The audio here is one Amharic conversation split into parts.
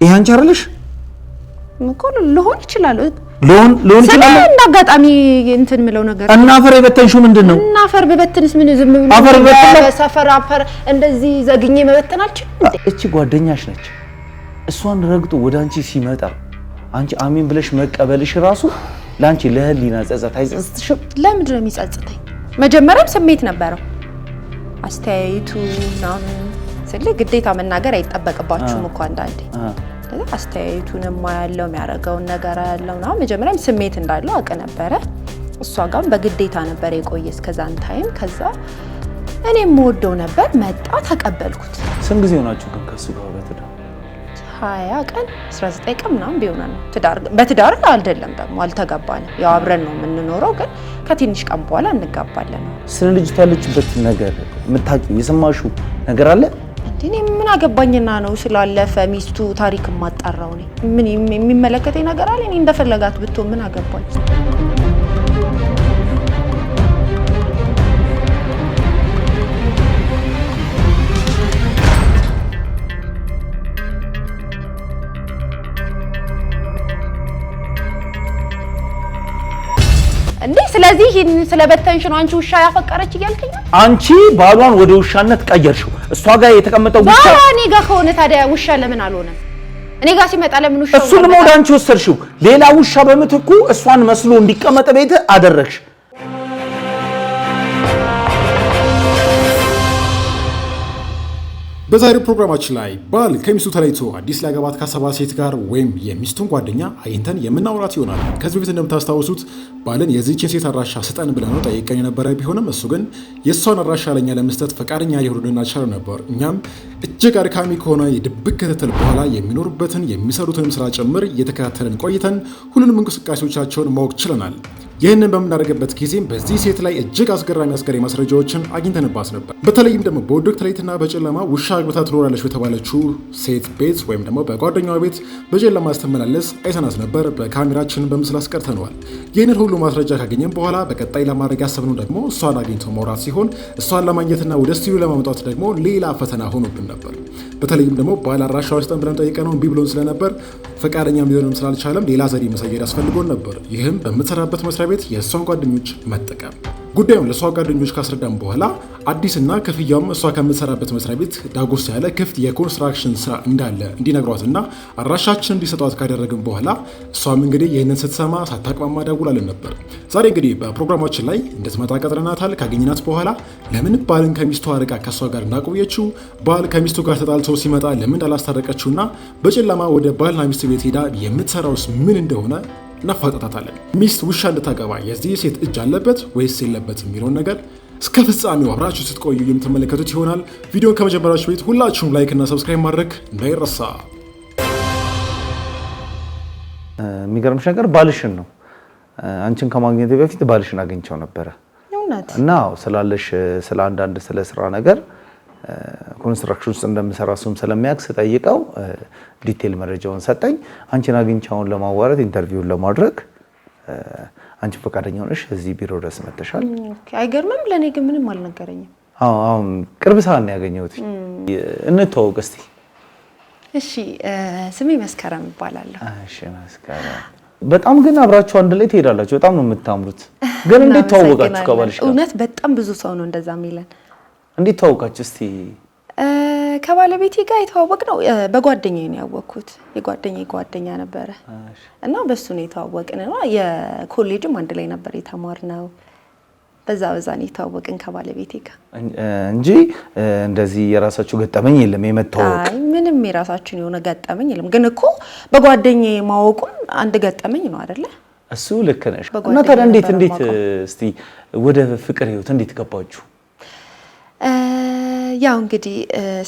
ይሄ አንቺ አይደለሽ ምኮል ልሆን ይችላል ሎን ይችላል እንዳጋጣሚ እንትን ምለው ነገር እና አፈር የበተንሽው ምንድነው እና አፈር በበትንስ ምን ዝም ብሎ አፈር በበተን ሰፈር አፈር እንደዚህ ዘግኜ መበተናችሁ እቺ ጓደኛሽ ነች እሷን ረግጦ ወደ አንቺ ሲመጣ አንቺ አሜን ብለሽ መቀበልሽ ራሱ ላንቺ ለህሊና ጸጸት አይጸጽትሽም ለምንድን ነው የሚጸጽተኝ መጀመሪያም ስሜት ነበረው አስተያየቱና ስለ ግዴታ መናገር አይጠበቅባችሁም እኮ አንዳንዴ አስተያየቱንም ማያለው የሚያረጋው ነገር ያለውና መጀመሪያም ስሜት እንዳለው አቀ ነበረ እሷ ጋርም በግዴታ ነበር የቆየስ ከዛን ታይም ከዛ እኔም ወደው ነበር መጣ ተቀበልኩት ስንት ጊዜ ሆናችሁ ግን ከሱ ጋር በትዳር 20 ቀን 19 ቀን ምናምን ቢሆን ነው በትዳር አይደለም ደግሞ አልተጋባንም ያው አብረን ነው የምንኖረው ግን ከትንሽ ቀን በኋላ እንጋባለን ስለ ልጅ ታለችበት ነገር የምታውቂው የሰማሽው ነገር አለ እኔ ምን አገባኝና ነው ስላለፈ ሚስቱ ታሪክ ማጣራው ነኝ ምን የሚመለከተኝ ነገር አለ እኔ እንደፈለጋት ብትሆን ምን አገባኝ እንዴ ስለዚህ ስለበተንሽ ነው አንቺ ውሻ ያፈቀረች ይያልከኝ አንቺ ባሏን ወደ ውሻነት ቀየርሽው እሷ ጋር የተቀመጠው ውሻ እኔ ጋር ከሆነ ታዲያ ውሻ ለምን አልሆነ እኔ ጋር ሲመጣ ለምን ውሻ እሱን ወደ አንቺ ወሰድሽው ሌላ ውሻ በመትኩ እሷን መስሎ እንዲቀመጥ ቤት አደረግሽ በዛሬው ፕሮግራማችን ላይ ባል ከሚስቱ ተለይቶ አዲስ ሊያገባት ካሰባ ሴት ጋር ወይም የሚስቱን ጓደኛ አግኝተን የምናወራት ይሆናል። ከዚህ በፊት እንደምታስታውሱት ባልን የዚህችን ሴት አድራሻ ስጠን ብለን ነው ጠይቀን የነበረ ቢሆንም እሱ ግን የእሷን አድራሻ ለኛ ለመስጠት ፈቃደኛ ሊሆንልን አልቻለም ነበር። እኛም እጅግ አድካሚ ከሆነ የድብቅ ክትትል በኋላ የሚኖሩበትን የሚሰሩትን ስራ ጭምር እየተከታተልን ቆይተን ሁሉንም እንቅስቃሴዎቻቸውን ማወቅ ችለናል። ይህንን በምናደርግበት ጊዜም በዚህ ሴት ላይ እጅግ አስገራሚ ማስረጃዎችን አግኝተንባት ነበር። በተለይም ደግሞ በውድቅ ሌሊትና በጨለማ ውሻ አግብታ ትኖራለች በተባለችው ሴት ቤት ወይም ደግሞ በጓደኛዋ ቤት በጨለማ ስትመላለስ አይተናት ነበር። በካሜራችን በምስል አስቀርተነዋል። ይህንን ሁሉ ማስረጃ ካገኘን በኋላ በቀጣይ ለማድረግ ያሰብነው ደግሞ እሷን አግኝቶ ማውራት ሲሆን እሷን ለማግኘትና ወደ ስቱዲዮ ለማምጣት ደግሞ ሌላ ፈተና ሆኖብን ነበር። በተለይም ደግሞ ባል አድራሻ ውስጥ ብለን ጠይቀነው እምቢ ብሎን ስለነበር ፈቃደኛ ሊሆንም ስላልቻለም ሌላ ዘዴ መሰየር ያስፈልጎን ነበር። ይህም በምትሰራበት መስሪያ ቤት የእሷን ጓደኞች መጠቀም። ጉዳዩን ለእሷ ጓደኞች ካስረዳም በኋላ አዲስና ክፍያውም እሷ ከምትሰራበት መስሪያ ቤት ዳጎስ ያለ ክፍት የኮንስትራክሽን ስራ እንዳለ እንዲነግሯትና አድራሻችን እንዲሰጧት ካደረግን በኋላ እሷም እንግዲህ ይህንን ስትሰማ ሳታቅማማ ደውላልን ነበር። ዛሬ እንግዲህ በፕሮግራማችን ላይ እንድትመጣ ቀጥረናታል። ካገኘናት በኋላ ለምን ባልን ከሚስቱ አርቃ ከእሷ ጋር እንዳቆየችው፣ ባል ከሚስቱ ጋር ተጣልቶ ሲመጣ ለምን እንዳላስታረቀችውና በጨለማ ወደ ባልና ሚስት ቤት ሄዳ የምትሰራውስ ምን እንደሆነ እናፋጠጣታለን። ሚስት ውሻ እንድታገባ የዚህ ሴት እጅ አለበት ወይስ የለበት የሚለውን ነገር እስከ ፍጻሜው አብራችሁ ስትቆዩ የምትመለከቱት ይሆናል። ቪዲዮን ከመጀመራችሁ በፊት ሁላችሁም ላይክ እና ሰብስክራይብ ማድረግ እንዳይረሳ። የሚገርምሽ ነገር ባልሽን ነው። አንቺን ከማግኘቴ በፊት ባልሽን አግኝቼው ነበረ እና ስላለሽ ስለ አንዳንድ ስለ ስራ ነገር ኮንስትራክሽን ውስጥ እንደምሰራ እሱም ስለሚያውቅ ስጠይቀው ዲቴል መረጃውን ሰጠኝ። አንቺን አግኝቻውን ለማዋራት ኢንተርቪውን ለማድረግ አንቺ ፈቃደኛ ሆነሽ እዚህ ቢሮ ድረስ መጥተሻል። አይገርምም? ለኔ ግን ምንም አልነገረኝም። አዎ ቅርብ ሰዓት ነው ያገኘሁት። እንተዋወቅ እስቲ። እሺ ስሜ መስከረም ይባላል። እሺ መስከረም። በጣም ግን አብራችሁ አንድ ላይ ትሄዳላችሁ። በጣም ነው የምታምሩት። ግን እንዴት ተዋወቃችሁ ከባልሽ ጋር? እውነት በጣም ብዙ ሰው ነው እንደዛ የሚለን። እንዴት ተዋወቃችሁ እስቲ? ከባለቤቴ ጋር የተዋወቅነው በጓደኛዬ ነው ያወቅኩት። የጓደኛዬ ጓደኛ ነበረ እና በሱ ነው የተዋወቅነው። የኮሌጅም አንድ ላይ ነበር የተማርነው። በዛ ነው የተዋወቅን ከባለቤቴ ጋር እንጂ እንደዚህ የራሳችሁ ገጠመኝ የለም የመተዋወቅ? አይ ምንም የራሳችን የሆነ ገጠመኝ የለም። ግን እኮ በጓደኛዬ ማወቁም አንድ ገጠመኝ ነው አይደለ? እሱ ልክ ነሽ። እና ታዲያ እንዴት እስቲ ወደ ፍቅር ህይወት እንዴት ገባችሁ? ያው እንግዲህ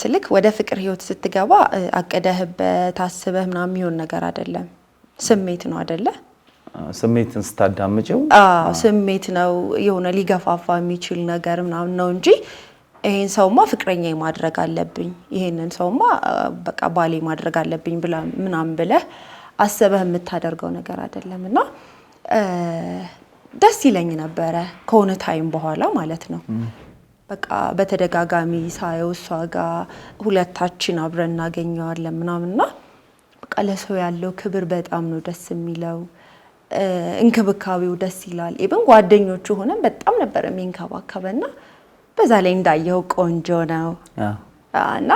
ስልክ ወደ ፍቅር ህይወት ስትገባ አቀደህበት አስበህ ምናምን የሚሆን ነገር አይደለም። ስሜት ነው አይደለ? ስሜትን ስታዳምጪው ስሜት ነው የሆነ ሊገፋፋ የሚችል ነገር ምናምን ነው እንጂ ይሄን ሰውማ ፍቅረኛ ማድረግ አለብኝ፣ ይሄንን ሰውማ በቃ ባሌ ማድረግ አለብኝ ብላ ምናምን ብለህ አስበህ የምታደርገው ነገር አይደለምና ደስ ይለኝ ነበረ ከሆነ ታይም በኋላ ማለት ነው። በቃ በተደጋጋሚ ሳየው እሷ ጋር ሁለታችን አብረን እናገኘዋለን ምናምንና በቃ በቃ ለሰው ያለው ክብር በጣም ነው ደስ የሚለው። እንክብካቤው ደስ ይላል። ኢቭን ጓደኞቹ ሆነን በጣም ነበር የሚንከባከበና በዛ ላይ እንዳየው ቆንጆ ነው እና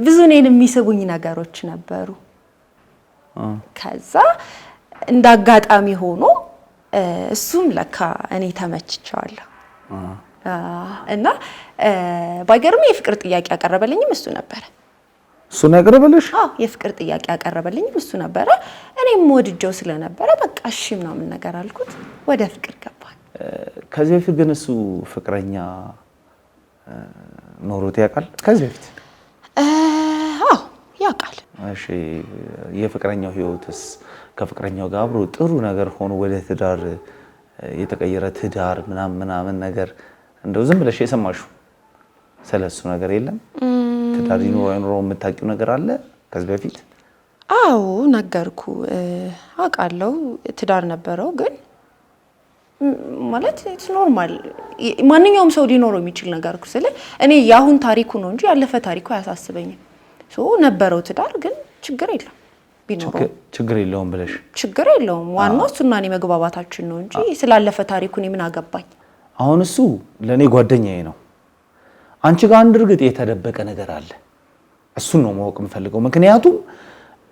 ብዙ እኔን የሚስቡኝ ነገሮች ነበሩ። ከዛ እንዳጋጣሚ ሆኖ እሱም ለካ እኔ ተመችቻለሁ እና ባይገርም የፍቅር ጥያቄ ያቀረበልኝም እሱ ነበር። እሱ ነው ያቀረበልሽ? አዎ የፍቅር ጥያቄ ያቀረበልኝም እሱ ነበር። እኔም ወድጀው ስለነበረ በቃ እሺ ምናምን ነገር አልኩት። ወደ ፍቅር ገባን። ከዚህ በፊት ግን እሱ ፍቅረኛ ኖሮት ያውቃል? ከዚህ በፊት አዎ ያውቃል። እሺ የፍቅረኛው ህይወትስ ከፍቅረኛው ጋር አብሮ ጥሩ ነገር ሆኖ ወደ ትዳር የተቀየረ ትዳር ምናምን ነገር እንደው ዝም ብለሽ የሰማሽው ስለሱ ነገር የለም? ትዳር ይኖረው የምታውቂው ነገር አለ ከዚህ በፊት? አዎ ነገርኩ አውቃለሁ። ትዳር ነበረው ግን ማለት ኢትስ ኖርማል ማንኛውም ሰው ሊኖረው የሚችል ነገር እኮ ስለ እኔ ያሁን ታሪኩ ነው እንጂ ያለፈ ታሪኩ አያሳስበኝም። ነበረው ትዳር ግን ችግር የለም ቢኖረው ችግር የለውም ብለሽ? ችግር የለውም ዋናው እሱና እኔ መግባባታችን ነው እንጂ ስላለፈ ታሪኩ እኔ ምን አገባኝ። አሁን እሱ ለኔ ጓደኛዬ ነው። አንቺ ጋር አንድ እርግጥ የተደበቀ ነገር አለ። እሱን ነው ማወቅ የምፈልገው። ምክንያቱም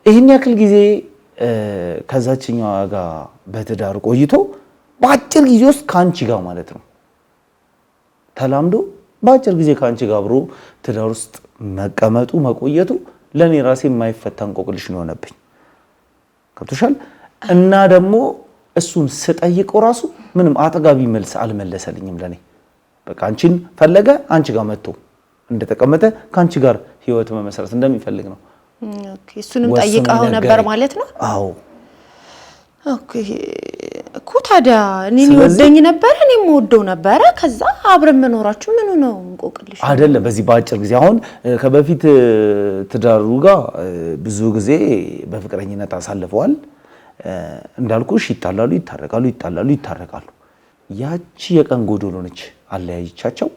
ይሄን ያክል ጊዜ ከዛችኛዋ ጋር በትዳር ቆይቶ በአጭር ጊዜ ውስጥ ካንቺ ጋር ማለት ነው ተላምዶ በአጭር ጊዜ ካንቺ ጋር አብሮ ትዳር ውስጥ መቀመጡ መቆየቱ ለኔ ራሴ የማይፈታ እንቆቅልሽ ነው ሆነብኝ። ከብቶሻል። እና ደግሞ እሱን ስጠይቀው ራሱ ምንም አጠጋቢ መልስ አልመለሰልኝም ለኔ። በቃ አንቺን ፈለገ አንቺ ጋር መጥቶ እንደተቀመጠ ካንቺ ጋር ህይወት መመስረት እንደሚፈልግ ነው። ኦኬ እሱንም ጠይቀው ነበር ማለት ነው? አዎ። ኦኬ እኮ ታዲያ እኔን ወደኝ ነበር እኔም ወደው ነበር። ከዛ አብረን መኖራችሁ ምን ነው እንቆቅልሽ አይደለም። በዚህ በአጭር ጊዜ አሁን ከበፊት ትዳሩ ጋር ብዙ ጊዜ በፍቅረኝነት አሳልፈዋል። እንዳልኩሽ ይጣላሉ፣ ይታረቃሉ፣ ይጣላሉ፣ ይታረቃሉ። ያቺ የቀን ጎዶሎ ነች አለያይቻቸው።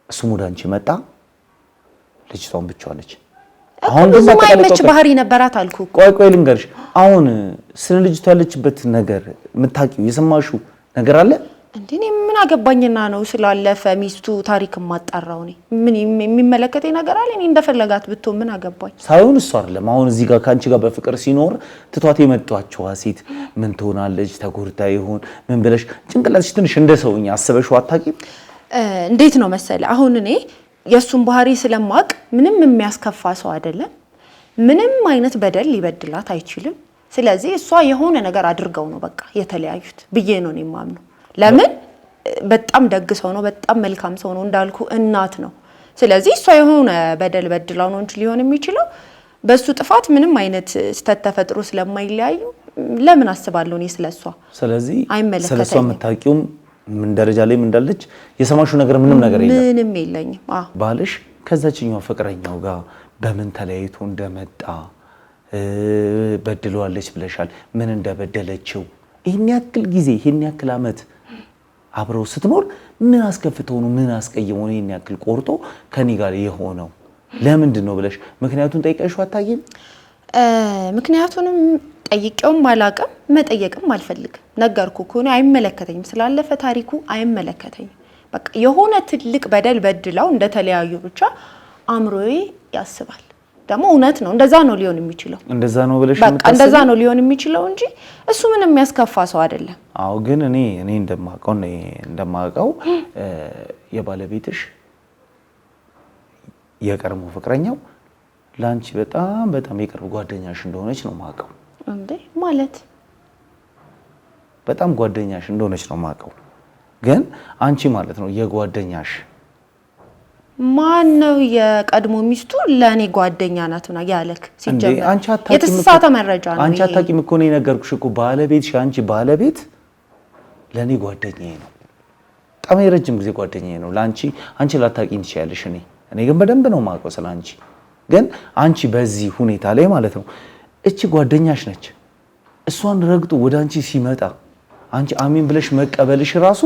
እሱም ወደ አንቺ መጣ፣ ልጅቷን ብቻዋን ነች። አሁን ብዙ ማይመች ባህሪ ነበራት አልኩ። ቆይ ልንገርሽ። አሁን ስለ ልጅቷ ያለችበት ነገር የምታውቂው የሰማሽው ነገር አለ እንዴ? እኔ ምን አገባኝና ነው ስላለፈ ሚስቱ ታሪክ ማጣራው? እኔ ምን የሚመለከተኝ ነገር አለ? እኔ እንደፈለጋት ብትሆን ምን አገባኝ? ሳይሆን እሱ አይደለም አሁን እዚህ ጋር ካንቺ ጋር በፍቅር ሲኖር ትቷት የመጣችው ሴት ምን ትሆናለች? ተጎድታ ይሆን ምን ብለሽ ጭንቅላትሽ ትንሽ እንደ ሰውኛ አስበሽው አታውቂም? እንዴት ነው መሰለ አሁን እኔ የሱን ባህሪ ስለማቅ ምንም የሚያስከፋ ሰው አይደለም። ምንም አይነት በደል ሊበድላት አይችልም። ስለዚህ እሷ የሆነ ነገር አድርገው ነው በቃ የተለያዩት ብዬ ነው እኔ የማምነው። ለምን በጣም ደግ ሰው ነው፣ በጣም መልካም ሰው ነው፣ እንዳልኩ እናት ነው። ስለዚህ እሷ የሆነ በደል በድላው ነው እንጂ ሊሆን የሚችለው በሱ ጥፋት ምንም አይነት ስተት ተፈጥሮ ስለማይለያዩ ለምን አስባለሁ እኔ ስለሷ። ስለዚህ ስለሷ የምታውቂውም ምን ደረጃ ላይ ምን እንዳለች የሰማሽው ነገር ምንም ነገር የለም? ምንም የለኝም። ባልሽ ከዛችኛው ፍቅረኛው ጋር በምን ተለያይቶ እንደመጣ በድሏለች ብለሻል። ምን እንደበደለችው ይሄን ያክል ጊዜ ይሄን ያክል አመት አብረው ስትኖር ምን አስከፍተው ነው ምን አስቀየመው ነው ይሄን ያክል ቆርጦ ከኔ ጋር የሆነው ለምንድን ነው ብለሽ ምክንያቱን ጠይቀሽው አታየም? ምክንያቱንም ጠይቄውም አላውቅም፣ መጠየቅም አልፈልግም። ነገርኩ እኮ ነው አይመለከተኝም። ስላለፈ ታሪኩ አይመለከተኝም። በቃ የሆነ ትልቅ በደል በድላው እንደተለያዩ ብቻ አምሮዬ ያስባል። ደግሞ እውነት ነው፣ እንደዛ ነው ሊሆን የሚችለው። እንደዛ ነው ብለሽ በቃ እንደዛ ነው ሊሆን የሚችለው እንጂ እሱ ምንም የሚያስከፋ ሰው አይደለም። አዎ ግን እኔ እንደማውቀው የባለቤትሽ የቀድሞ ፍቅረኛው ላንቺ በጣም በጣም የቅርብ ጓደኛሽ እንደሆነች ነው ማውቀው። እንዴ ማለት በጣም ጓደኛሽ እንደሆነች ነው ማውቀው። ግን አንቺ ማለት ነው የጓደኛሽ ማን ነው የቀድሞ ሚስቱ ለኔ ጓደኛ ናት እና ያለክ ሲጀመር አንቺ አታውቂም። የተሳሳተ መረጃ ነው። አንቺ አታውቂም እኮ ነው የነገርኩሽ እኮ ባለቤትሽ አንቺ ባለቤት ለኔ ጓደኛዬ ነው። በጣም የረጅም ጊዜ ጓደኛዬ ነው። አንቺ ላታውቂኝ ትችያለሽ። እኔ ግን በደንብ ነው ማውቀው ስላንቺ። ግን አንቺ በዚህ ሁኔታ ላይ ማለት ነው እቺ ጓደኛሽ ነች። እሷን ረግጦ ወደ አንቺ ሲመጣ አንቺ አሜን ብለሽ መቀበልሽ ራሱ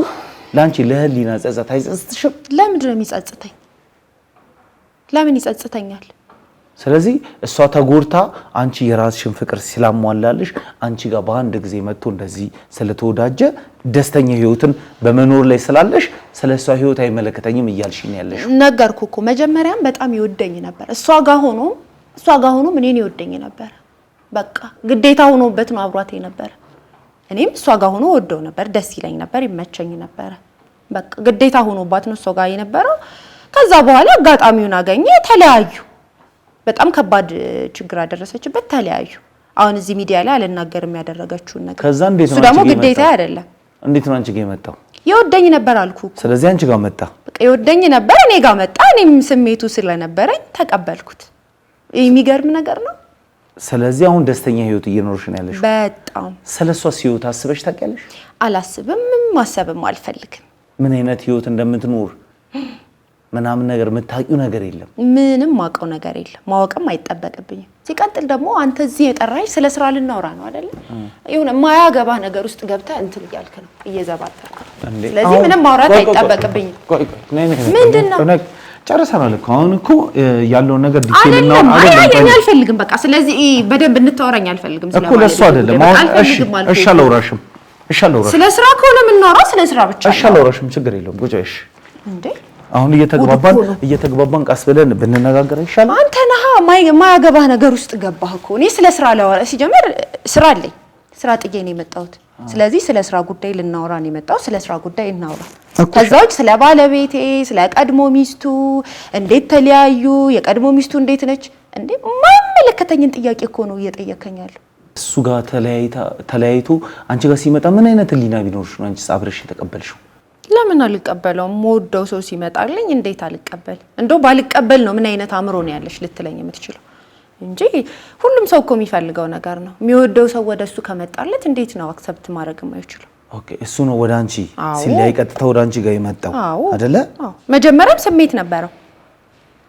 ላንቺ ለህሊና ጸጸት አይጸጽትሽም? ለምንድን ነው የሚጸጽተኝ? ለምን ይጸጽተኛል? ስለዚህ እሷ ተጎርታ አንቺ የራስሽን ፍቅር ሲላሟላልሽ አንቺ ጋር በአንድ ጊዜ መጥቶ እንደዚህ ስለተወዳጀ ደስተኛ ህይወትን በመኖር ላይ ስላለሽ ስለሷ ህይወት አይመለከተኝም እያልሽኝ ያለሽ ነገርኩ እኮ መጀመሪያም በጣም ይወደኝ ነበር እሷ ጋር ሆኖ እኔን ይወደኝ ነበር በቃ ግዴታ ሆኖበት ነው አብሯት ነበር እኔም እሷ ጋር ሆኖ ወደው ነበር ደስ ይለኝ ነበር ይመቸኝ ነበር በቃ ግዴታ ሆኖባት ነው እሷ ጋር የነበረው ከዛ በኋላ አጋጣሚውን አገኘ ተለያዩ በጣም ከባድ ችግር አደረሰችበት ተለያዩ አሁን እዚህ ሚዲያ ላይ አልናገርም ያደረገችውን ነገር ከዛ እንዴት ነው እሱ ደግሞ ግዴታ አይደለም እንዴት ነው አንቺ ጋር የመጣው ይወደኝ ነበር አልኩ ስለዚህ አንቺ ጋር መጣ በቃ ይወደኝ ነበር እኔ ጋር መጣ እኔም ስሜቱ ስለነበረኝ ተቀበልኩት የሚገርም ነገር ነው ስለዚህ አሁን ደስተኛ ህይወት እየኖርሽ ነው ያለሽ በጣም ስለሷ ህይወት አስበሽ ታውቂያለሽ አላስብም ማሰብም አልፈልግም ምን አይነት ህይወት እንደምትኖር ምናምን ነገር የምታውቂው ነገር የለም ምንም ማውቀው ነገር የለም ማወቅም አይጠበቅብኝም ሲቀጥል ደግሞ አንተ እዚህ የጠራሽ ስለ ስራ ልናወራ ነው አይደል ይሁን ማያገባ ነገር ውስጥ ገብታ እንትን እያልክ ነው እየዘባተርክ ስለዚህ ምንም ማውራት አይጠበቅብኝም ምንድነው ጨርሰናል እኮ አሁን እኮ ያለው ነገር ዲቴል ነው አይደለም አልፈልግም በቃ ስለዚህ በደንብ እንተወራኝ አልፈልግም ስለማለት እኮ ለሱ አይደለም አሁን እሺ አላውራሽም ስለ ስራ ከሆነ የምናወራው ስለ ስራ ብቻ እሺ አላውራሽም ችግር የለውም ቁጭ እሺ እንዴ አሁን እየተግባባን ቃስ ብለን ብንነጋገር ይሻላል አንተ ነህ ማያገባህ ነገር ውስጥ ገባህ እኮ እኔ ስለ ስራ ላወራ ሲጀመር ስራ አለኝ ስራ ጥዬ ነው የመጣሁት ስለዚህ ስለ ስራ ጉዳይ ልናወራ ነው የመጣው ስለ ስራ ጉዳይ እናወራ ከዛውጭ ስለ ባለቤቴ ስለ ቀድሞ ሚስቱ እንዴት ተለያዩ የቀድሞ ሚስቱ እንዴት ነች እንዴ ማይመለከተኝን ጥያቄ እኮ ነው እየጠየከኛለሁ እሱ ጋር ተለያይቶ አንቺ ጋር ሲመጣ ምን አይነት ሊና ቢኖርሽ ነው አንቺ አብረሽ የተቀበልሽው ለምን አልቀበለውም ሞደው ሰው ሲመጣልኝ እንዴት አልቀበል እንደው ባልቀበል ነው ምን አይነት አምሮ ነው ያለሽ ልትለኝ የምትችለው እንጂ ሁሉም ሰው እኮ የሚፈልገው ነገር ነው የሚወደው ሰው ወደሱ ከመጣለት እንዴት ነው አክሰፕት ማድረግ የማይችለው ኦኬ እሱ ነው ወደ አንቺ ሲለይ ቀጥታ ወደ አንቺ ጋር የመጣው አይደለ መጀመሪያም ስሜት ነበረው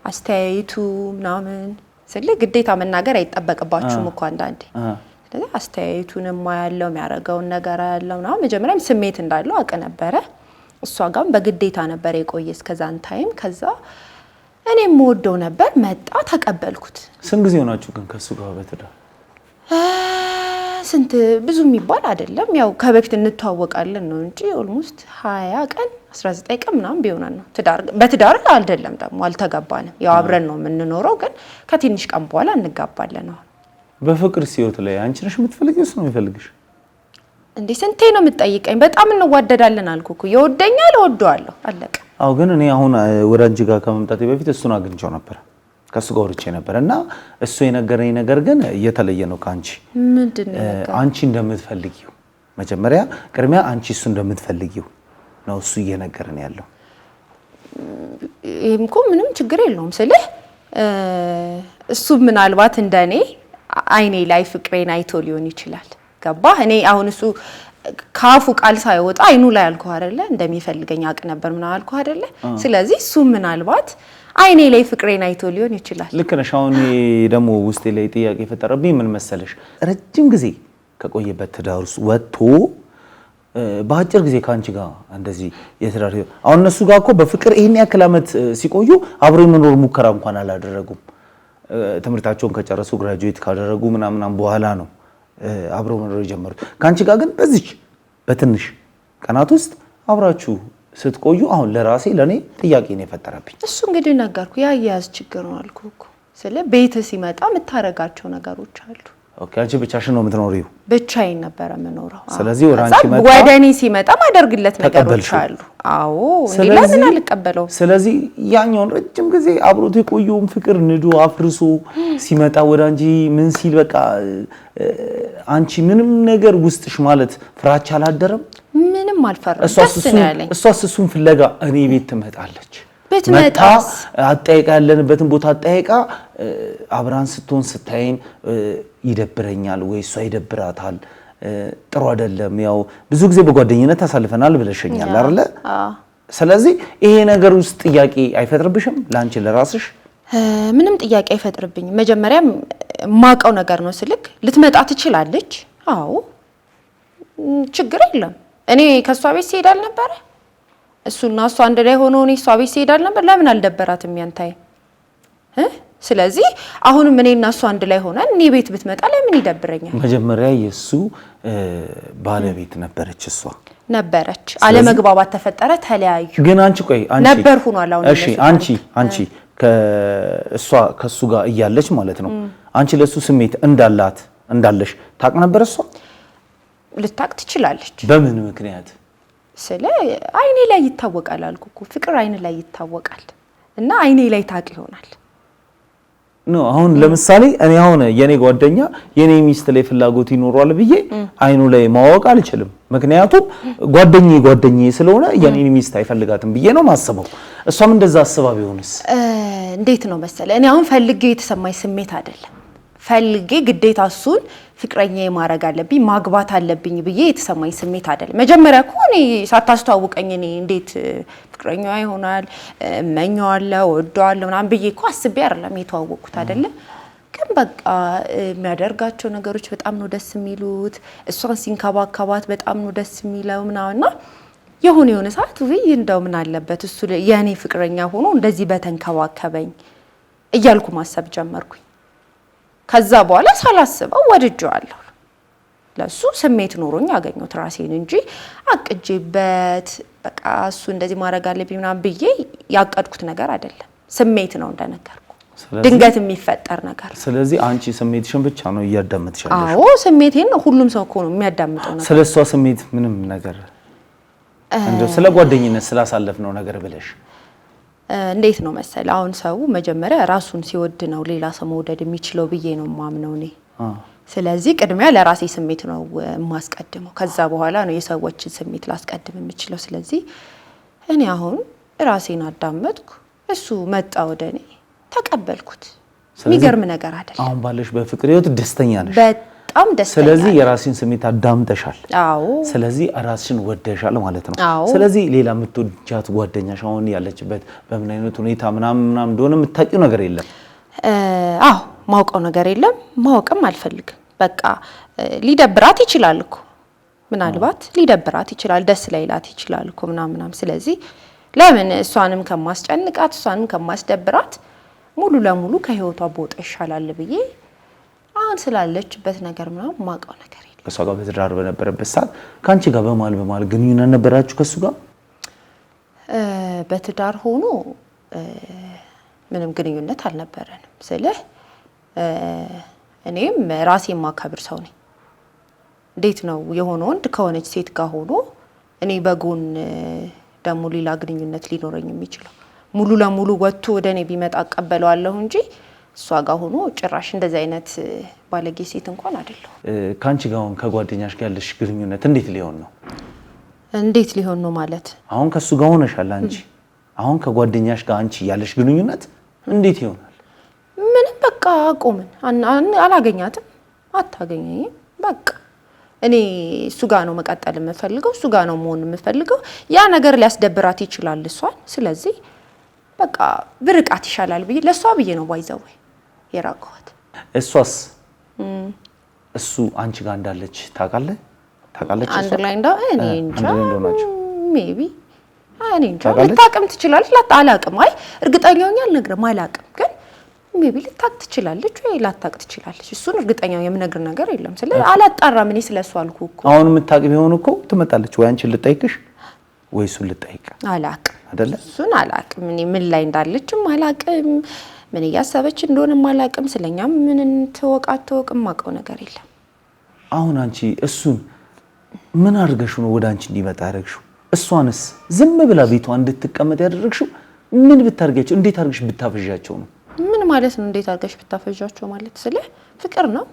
አስተያየቱ ምናምን ስለ ግዴታ መናገር አይጠበቅባችሁም እኮ አንዳንዴ ስለዚህ አስተያየቱንም ያለው የሚያረጋው ነገር ያለው ነው መጀመሪያም ስሜት እንዳለው አቀ ነበረ እሷ ጋርም በግዴታ ነበር የቆየ እስከዛን ታይም ከዛ እኔም ወደው ነበር መጣ ተቀበልኩት ስንት ጊዜ ሆናችሁ ግን ከሱ ጋር በትዳር ስንት ብዙ የሚባል አይደለም ያው ከበፊት እንተዋወቃለን ነው እንጂ ኦልሞስት 20 ቀን 19 ቀን ምናምን ቢሆነን ነው በትዳር አይደለም ደግሞ አልተጋባንም ያው አብረን ነው የምንኖረው ግን ከትንሽ ቀን በኋላ እንጋባለን ነው በፍቅር ሲወት ላይ አንቺ ነሽ የምትፈልጊው እሱ ነው የሚፈልግሽ እንዴ ስንቴ ነው የምትጠይቀኝ በጣም እንዋደዳለን አልኩኩ ይወደኛል እወደዋለሁ አለቀ አው ግን እኔ አሁን ወደ አንቺ ጋር ከመምጣቴ በፊት እሱን አግኝቼው ነበር ከሱ ጋር ወርቼ ነበርና እሱ የነገረኝ ነገር ግን እየተለየ ነው ካንቺ ምንድነው አንቺ እንደምትፈልጊው መጀመሪያ ቅድሚያ አንቺ እሱ እንደምትፈልጊው ነው እሱ እየነገረን ያለው ይሄምኮ ምንም ችግር የለውም ስልህ እሱ ምናልባት እንደኔ አይኔ ላይ ፍቅሬን አይቶ ሊሆን ይችላል ገባህ እኔ አሁን እሱ ካፉ ቃል ሳይወጣ አይኑ ላይ አልኩህ አይደለ እንደሚፈልገኝ አቅ ነበር ምናምን አልኩህ አይደለ ስለዚህ እሱ ምናልባት አይኔ ላይ ፍቅሬን አይቶ ሊሆን ይችላል ልክ ነሽ አሁን ደግሞ ውስጤ ላይ ጥያቄ ፈጠረብኝ ምን መሰለሽ ረጅም ጊዜ ከቆየበት ትዳር ውስጥ ወጥቶ በአጭር ጊዜ ካንቺ ጋር እንደዚህ የትዳር አሁን እነሱ ጋር እኮ በፍቅር ይሄን ያክል አመት ሲቆዩ አብሮ የመኖር ሙከራ እንኳን አላደረጉም ትምህርታቸውን ከጨረሱ ግራጁዌት ካደረጉ ምናምን በኋላ ነው አብሮ መኖር ጀመሩት ካንቺ ጋር ግን በዚች በትንሽ ቀናት ውስጥ አብራችሁ ስትቆዩ አሁን ለራሴ ለኔ ጥያቄ ነው የፈጠረብኝ እሱ እንግዲህ ነገርኩ ያያዝ ችግር ነው አልኩኩ ስለ ቤት ሲመጣ መታረጋቸው ነገሮች አሉ ኦኬ አንቺ ብቻሽን ነው የምትኖሪው ብቻዬን ነበር የምኖረው ስለዚህ ወደ አንቺ መጣ ወደ እኔ ሲመጣ ማደርግለት ነገሮች አሉ አዎ ለምን አልቀበለው ስለዚህ ያኛውን ረጅም ጊዜ አብሮት የቆየውን ፍቅር ንዶ አፍርሶ ሲመጣ ወደ አንቺ ምን ሲል በቃ አንቺ ምንም ነገር ውስጥሽ ማለት ፍራቻ አላደረም ምንም አልፈራም ደስ ነው ያለኝ እሷስ እሱን ፍለጋ እኔ ቤት ትመጣለች መጣ አጣይቃ ያለንበትን ቦታ አጣይቃ አብራን ስትሆን ስታይን ይደብረኛል ወይ እሷ ይደብራታል ጥሩ አይደለም ያው ብዙ ጊዜ በጓደኝነት ታሳልፈናል ብለሽኛል አይደለ ስለዚህ ይሄ ነገር ውስጥ ጥያቄ አይፈጥርብሽም ላንቺ ለራስሽ ምንም ጥያቄ አይፈጥርብኝም መጀመሪያም ማቀው ነገር ነው ስልክ ልትመጣ ትችላለች አዎ ችግር የለም እኔ ከሷ ቤት ሲሄዳል ነበር እሱና እሷ አንድ ላይ ሆኖ እኔ እሷ ቤት ሲሄዳል ነበር ለምን አልደበራትም ያንታይ ስለዚህ አሁንም እኔና እሱ አንድ ላይ ሆነን እኔ ቤት ብትመጣ ለምን ይደብረኛል? መጀመሪያ የሱ ባለቤት ነበረች እሷ ነበረች አለመግባባት ተፈጠረ ተለያዩ ግን አንቺ ቆይ አንቺ ነበር ሆኗል አሁን እሺ አንቺ ከሱ ጋር እያለች ማለት ነው አንቺ ለሱ ስሜት እንዳለሽ ታቅ ነበር እሷ ልታቅ ትችላለች በምን ምክንያት ስለ አይኔ ላይ ይታወቃል አልኩኩ ፍቅር አይኔ ላይ ይታወቃል እና አይኔ ላይ ታቅ ይሆናል ነው አሁን ለምሳሌ እኔ አሁን የኔ ጓደኛ የኔ ሚስት ላይ ፍላጎት ይኖራል ብዬ አይኑ ላይ ማወቅ አልችልም ምክንያቱም ጓደኛዬ ስለሆነ የኔ ሚስት አይፈልጋትም ብዬ ነው ማሰበው እሷም እንደዛ አስባ ቢሆንስ እንዴት ነው መሰለ እኔ አሁን ፈልጌ የተሰማኝ ስሜት አይደለም ፈልጌ ግዴታ እሱን ፍቅረኛዬ ማድረግ አለብኝ ማግባት አለብኝ ብዬ የተሰማኝ ስሜት አይደለም መጀመሪያ እኮ እኔ ሳታስተዋውቀኝ እኔ እንዴት ፍቅረኛዋ ይሆናል መኛዋለሁ ወደዋለሁ ምናምን ብዬ እኮ አስቤ አይደለም የተዋወቅኩት አይደለ ግን በቃ የሚያደርጋቸው ነገሮች በጣም ነው ደስ የሚሉት እሷን ሲንከባከባት በጣም ነው ደስ የሚለው ምናምንና የሆነ ሰዓት ወይ እንደው ምን አለበት እሱ የኔ ፍቅረኛ ሆኖ እንደዚህ በተንከባከበኝ እያልኩ ማሰብ ጀመርኩኝ ከዛ በኋላ ሳላስበው ወድጄዋለሁ ለሱ ስሜት ኖሮኝ ያገኘሁት ራሴን እንጂ አቅጄበት በቃ እሱ እንደዚህ ማድረግ አለብኝ ምናምን ብዬ ያቀድኩት ነገር አይደለም ስሜት ነው እንደነገርኩ ድንገት የሚፈጠር ነገር ስለዚህ አንቺ ስሜትሽን ብቻ ነው እያዳመጥሽ ያለሽ አዎ ስሜቴን ሁሉም ሰው እኮ ነው የሚያዳምጠው ነገር ስለሷ ስሜት ምንም ነገር እንደው ስለ ጓደኝነት ስላሳለፍነው ነገር ብለሽ እንዴት ነው መሰለ አሁን ሰው መጀመሪያ ራሱን ሲወድ ነው ሌላ ሰው መውደድ የሚችለው ብዬ ነው ማምነው እኔ ስለዚህ ቅድሚያ ለራሴ ስሜት ነው ማስቀድመው ከዛ በኋላ ነው የሰዎችን ስሜት ላስቀድም የምችለው ስለዚህ እኔ አሁን ራሴን አዳመጥኩ እሱ መጣ ወደኔ ተቀበልኩት የሚገርም ነገር አይደለም አሁን ባለሽ በፍቅር ህይወት ደስተኛ ነሽ በጣም ደስተኛ ስለዚህ የራስሽን ስሜት አዳምጠሻል አዎ ስለዚህ ራስሽን ወደሻል ማለት ነው ስለዚህ ሌላ የምትወጃት ጓደኛሽ አሁን ያለችበት በምን አይነት ሁኔታ ምናምን እንደሆነ የምታውቂው ነገር የለም አዎ ማውቀው ነገር የለም ማወቅም አልፈልግም በቃ ሊደብራት ይችላል እኮ ምናልባት ሊደብራት ይችላል ደስ ላይላት ይችላል እኮ ምናምን ስለዚህ ለምን እሷንም ከማስጨንቃት እሷንም ከማስደብራት ሙሉ ለሙሉ ከህይወቷ ቦጣ ይሻላል ብዬ አሁን ስላለችበት ነገር ምናምን ማውቀው ነገር የለም ከሷ ጋር በትዳር በነበረበት ሰዓት ካንቺ ጋር በማል ግንኙነት ነበራችሁ ከሱ ጋር በትዳር ሆኖ ምንም ግንኙነት አልነበረንም ስለ እኔም ራሴን ማከብር ሰው ነኝ እንዴት ነው የሆነ ወንድ ከሆነች ሴት ጋር ሆኖ እኔ በጎን ደሞ ሌላ ግንኙነት ሊኖረኝ የሚችለው ሙሉ ለሙሉ ወጥቶ ወደኔ ቢመጣ አቀበለዋለሁ እንጂ እሷ ጋር ሆኖ ጭራሽ እንደዚህ አይነት ባለጌ ሴት እንኳን አይደለም ካንቺ ጋር ከጓደኛሽ ጋር ያለሽ ግንኙነት እንዴት ሊሆን ነው ማለት አሁን ከሱ ጋር ሆነሻል አንቺ አሁን ከጓደኛሽ ጋር አንቺ ያለሽ ግንኙነት እንዴት ይሆናል ምንም በቃ አቆምን አላገኛትም አታገኘኝም በቃ እኔ እሱ ጋር ነው መቀጠል የምፈልገው እሱ ጋር ነው መሆን የምፈልገው ያ ነገር ሊያስደብራት ይችላል እሷን ስለዚህ በቃ ብርቃት ይሻላል ብዬ ለሷ ብዬ ነው ባይዘው የራቀኋት እሷስ እሱ አንቺ ጋር እንዳለች ታውቃለች አንድ ላይ እኔ እንጃ ሜቢ እኔ እንጃ ልታቅም ትችላለች አላቅም አይ እርግጠኛ ሆኜ አልነግርም አላቅም ግን ሜቢ ልታቅ ትችላለች ወይ ላታቅ ትችላለች እሱን እርግጠኛው የምነግር ነገር የለም ስለዚህ አላጣራም እኔ ስለሱ አልኩ እኮ አሁን የምታቅ ቢሆን እኮ ትመጣለች ወይ አንቺን ልጠይቅሽ ወይ እሱን ልጠይቅ አላቅም አይደለ እሱን አላቅም እኔ ምን ላይ እንዳለችም አላቅም ምን እያሰበች እንደሆነም አላቅም ስለኛም ምን ተወቃተውቅም ማቀው ነገር የለም አሁን አንቺ እሱን ምን አድርገሽው ነው ወደ አንቺ እንዲመጣ ያደረግሽው እሷንስ ዝም ብላ ቤቷ እንድትቀመጥ ያደረግሽው ምን ብታርጋቸው እንዴት አድርገሽ ብታፈዣቸው ነው ምን ማለት ነው እንዴት አድርገሽ ብታፈዣቸው ማለት ስለ ፍቅር ነው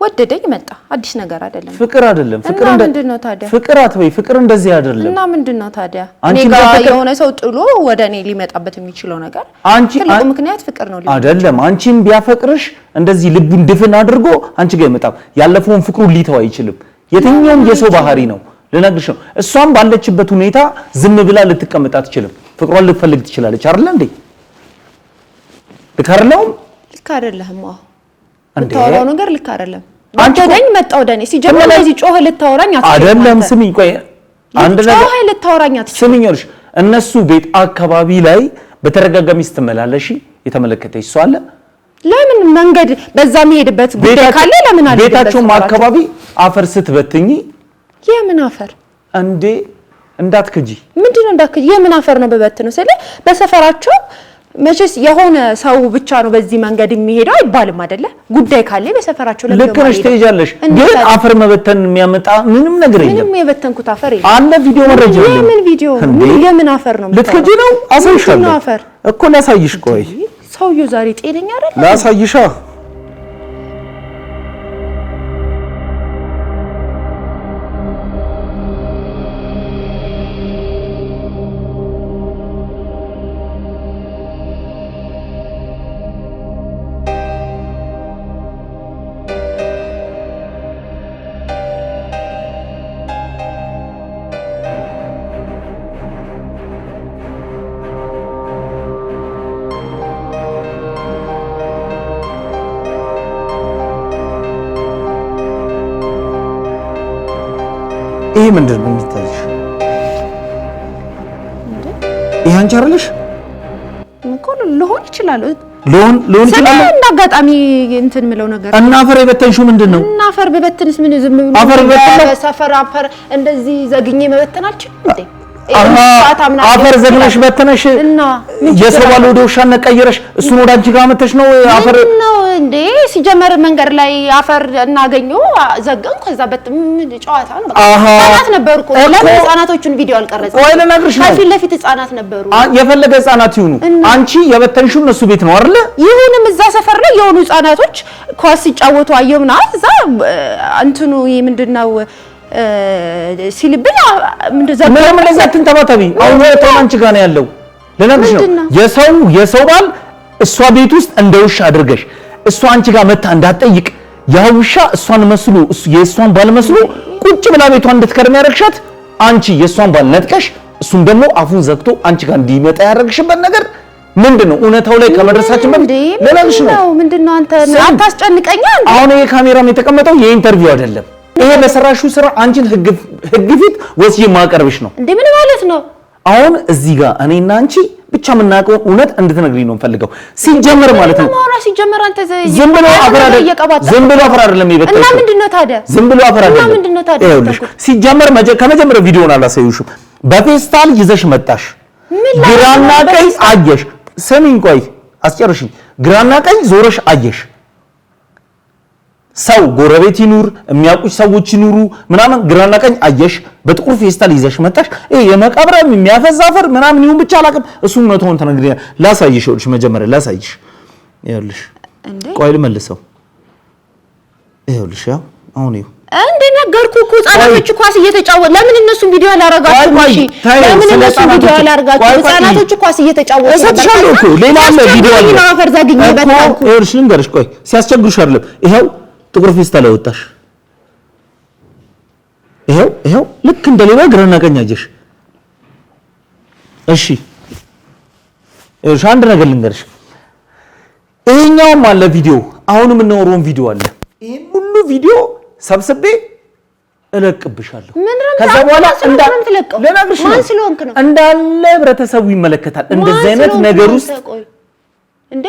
ወደደኝ መጣ አዲስ ነገር አይደለም ፍቅር አይደለም ፍቅር ምንድነው ታዲያ ፍቅር አትበይ ፍቅር እንደዚህ አይደለም እና ምንድነው ታዲያ እኔ ጋር የሆነ ሰው ጥሎ ወደኔ ሊመጣበት የሚችለው ነገር ትልቁ ምክንያት ፍቅር ነው አይደለም አንቺን ቢያፈቅርሽ እንደዚህ ልቡን ድፍን አድርጎ አንቺ ጋር ይመጣል ያለፈውን ፍቅሩን ሊተው አይችልም የትኛውም የሰው ባህሪ ነው ለነግርሽ ነው እሷም ባለችበት ሁኔታ ዝም ብላ ልትቀመጥ አትችልም ፍቅሯን ልትፈልግ ትችላለች አይደል እንዴ ልክ አይደለም ልታወራው ነገር ልክ አይደለም አንተደኝ መጣ ወደኔ ሲጀመር ለዚህ ጮህ ልታወራኝ አይደለም ስሚ ቆይ አንድ ነገር ጮህ ልታወራኝ ስሚኝልሽ እነሱ ቤት አካባቢ ላይ በተረጋጋሚ ስትመላለሺ የተመለከተሽ ሰው አለ? ለምን መንገድ በዛ መሄድበት ጉዳይ ካለ ለምን አለ? ቤታቸውም አካባቢ አፈር ስትበትኝ የምን አፈር እንዴ? እንዳትከጂ። ምንድነው እንዳትከጂ? የምን አፈር ነው በበትነው? ስለዚህ በሰፈራቸው መቼስ የሆነ ሰው ብቻ ነው በዚህ መንገድ የሚሄደው አይባልም አይደለ? ጉዳይ ካለ በሰፈራቸው ለምን ልክ ነሽ ትሄጃለሽ። ግን አፈር መበተን የሚያመጣ ምንም ነገር የለም። ምንም የበተንኩት አፈር የለም። አለ ቪዲዮ መረጃ የለም። የምን ቪዲዮ? የምን አፈር ነው? ልትከጂ ነው? አሳይሻለሁ እኮ ላሳይሽ። ቆይ ሰውዬው ዛሬ ጤነኛ አይደል? ላሳይሻ። ይሄ ምንድን ነው የሚታይሽ? ይሄ አንቺ አይደለሽ? ልሆን ይችላል ይችላል። እንደ አጋጣሚ እንትን ምለው ነገር እና አፈር የበተንሽው ምንድን ነው? እና አፈር በበትንስ ምን ዝም ብሎ አፈር በበተን ሰፈር አፈር እንደዚህ ዘግኜ መበተን አልችልም እንዴ? አፈር ዘግነሽ በተነሽ እና የሰው ባለ ወደ ውሻ ነቀየረሽ እሱን ወደ አንቺ ጋር መተሽ ነው አፈር ነው እንዴ? ሲጀመር መንገድ ላይ አፈር እናገኘው ዘገን ከዛ ምን ጨዋታ ነው? ህፃናት ነበርኩ። ለምን ህፃናቶቹን ቪዲዮ አልቀረጽም? ወይ ለነግርሽ ነው። ከፊት ለፊት ህፃናት ነበሩ። የፈለገ ህፃናት ይሁኑ፣ አንቺ የበተንሽው እነሱ ቤት ነው አይደል? ይሁንም እዛ ሰፈር ላይ የሆኑ ህፃናቶች ኳስ ሲጫወቱ አየሁና እዛ እንትኑ ምንድነው ሲልብኝ ምንም ለዛትን ተባታቢ አሁን ወጣው አንቺ ጋር ነው ያለው። ለነግርሽ ነው የሰው ባል እሷ ቤት ውስጥ እንደ ውሻ አድርገሽ እሷ አንቺ ጋር መታ እንዳትጠይቅ ያ ውሻ እሷን መስሎ የእሷን ባል መስሎ ቁጭ ብላ ቤቷን እንድትከርም ያደርግሻት አንቺ የእሷን ባል ነጥቀሽ እሱም ደግሞ አፉን ዘግቶ አንቺ ጋር እንዲመጣ ያደርግሽበት ነገር ምንድነው? እውነታው ላይ ከመድረሳችን በፊት ለነግርሽ ነው። ምንድነው? አንተ አታስጨንቀኛ። አሁን ይሄ ካሜራም የተቀመጠው የኢንተርቪው አይደለም። ይሄ በሰራሽው ስራ አንቺን ህግ ፊት ወስጄ ማቀርብሽ ነው። እንዴ ምን ማለት ነው? አሁን እዚህ ጋር እኔና አንቺ ብቻ የምናውቀው እውነት እንድትነግሪኝ ነው ፈልገው። ሲጀመር ማለት ነው ሲጀመር አንተ ዝም ብሎ አፈር አይደለም ይበጣው። እና ምንድነው ታዲያ? ዝም ብሎ አፈር አይደለም። እና ምንድነው ታዲያ? ይኸውልሽ ሲጀመር ከመጀመሪያው ቪዲዮውን አላሳዩሽም። በፌስታል ይዘሽ መጣሽ፣ ግራና ቀኝ አየሽ። ስሚኝ ቆይ አስጨርሽኝ። ግራና ቀኝ ዞረሽ አየሽ። ሰው ጎረቤት ይኑር የሚያውቁሽ ሰዎች ይኑሩ ምናምን ግራና ቀኝ አየሽ። በጥቁር ፌስታል ይዘሽ መጣሽ። የመቃብራም የሚያፈዛፈር ምናምን ይሁን ብቻ አላውቅም። እሱም ነው ተሆን ተነግሪያ ላሳይሽ። ይኸውልሽ መጀመሪያ ላሳይሽ። ይኸውልሽ ቆይ ልመልሰው። ይኸውልሽ ያው አሁን ይኸው እንደ ነገርኩህ እኮ ህፃናቶች ኳስ እየተጫወቱ ለምን እነሱን ቪዲዮ አላረጋችሁም? እሺ ለምን እነሱን ቪዲዮ አላረጋችሁም? ህፃናቶች ኳስ እየተጫወቱ እሰጥሻለሁ እኮ ሌላ አለ ቪዲዮ አለ። ይኸውልሽ ልንገርሽ ቆይ ሲያስቸግሩሽ አይደለም። ይኸው ጥቁር ፌስታል አወጣሽ። ይኸው ልክ እንደሌላ ግራና ቀኝ አየሽ። እሺ እሺ አንድ ነገር ልንገርሽ። ይሄኛውም አለ ቪዲዮ፣ አሁንም እናወራውን ቪዲዮ አለ። ይሄን ሁሉ ቪዲዮ ሰብስቤ እለቅብሻለሁ። ከዛ በኋላ እንዳለ ህብረተሰቡ ይመለከታል። እንደዚህ አይነት ነገር ውስጥ እንዴ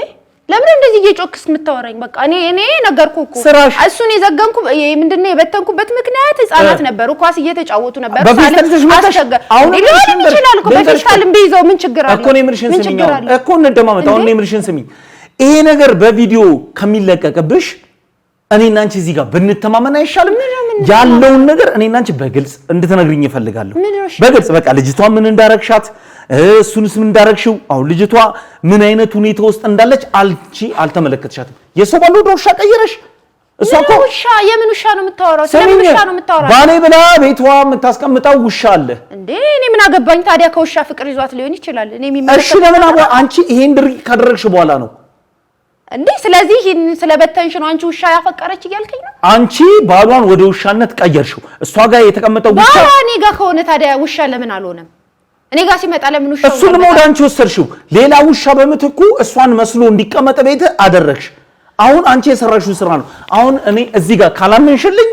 ለምን እንደዚህ እየጮክስ የምታወራኝ? በቃ እኔ ነገርኩህ እኮ እሱን የዘገንኩ ምንድነው የበተንኩበት ምክንያት ህፃናት ነበሩ፣ ኳስ እየተጫወቱ ነበር። አሁን ይችላል እኮ በፌስታልም ቢይዘው ምን ችግር አለ እኮ? ነው ምርሽን ስሚኝ እኮ እንደማመጣው ነው ምርሽን ስሚኝ። ይሄ ነገር በቪዲዮ ከሚለቀቅብሽ እኔና አንቺ እዚህ ጋር ብንተማመን አይሻልም? ያለውን ነገር እኔና አንቺ በግልጽ እንድትነግሪኝ እፈልጋለሁ። በግልጽ በቃ ልጅቷ ምን እንዳረግሻት እሱንስ ምን እንዳረግሽው፣ አሁን ልጅቷ ምን አይነት ሁኔታ ውስጥ እንዳለች አንቺ አልተመለከትሻትም። የሰው ባለው ውሻ ቀየረሽ። እሷ እኮ ውሻ የምን ውሻ ነው የምታወራው? ስለምን ውሻ ነው የምታወራው? ባኔ ብላ ቤቷ የምታስቀምጠው ውሻ አለ እንዴ? እኔ ምን አገባኝ ታዲያ? ከውሻ ፍቅር ይዟት ሊሆን ይችላል። እኔ እሺ ለምን አንቺ ይሄን ድርጊት ካደረግሽ በኋላ ነው እንዴ? ስለዚህ ስለበተንሽ ነው አንቺ ውሻ ያፈቀረች እያልከኝ ነው? አንቺ ባሏን ወደ ውሻነት ቀየርሽው። እሷ ጋር የተቀመጠው ውሻ እኔ ጋር ከሆነ ታዲያ ውሻ ለምን አልሆነም? እኔ ጋር ሲመጣ ለምን ውሻ? እሱንም ወደ አንቺ ወሰድሽው። ሌላ ውሻ በምትኩ እሷን መስሎ እንዲቀመጥ ቤት አደረግሽ። አሁን አንቺ የሰራሽው ስራ ነው። አሁን እኔ እዚህ ጋር ካላመንሽልኝ